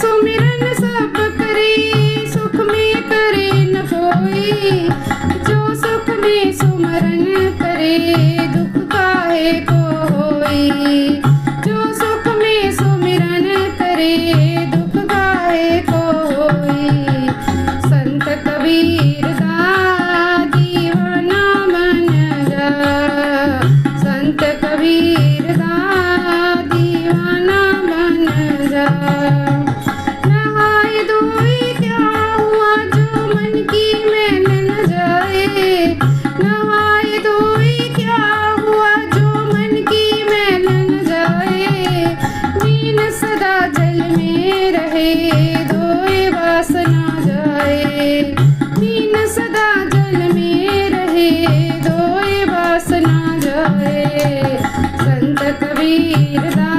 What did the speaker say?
सुमिरन सब करे सुख में करे न कोई। जो सुख में सुमरन करे दुख काहे को होई। जो सुख में सुमिरन करे दुख काहे को होई। संत कबीर दा दीवाना मन जा। संत कबीर दा दीवाना मन जा। नहाए धोए क्या हुआ जो मन की मैल न जाए। नहाए धोए क्या हुआ जो मन की मैल न जाए। मीन सदा जल में रहे धोए वासना जाए। मीन सदा जल में रहे धोए वासना जाए। संत कबीर दा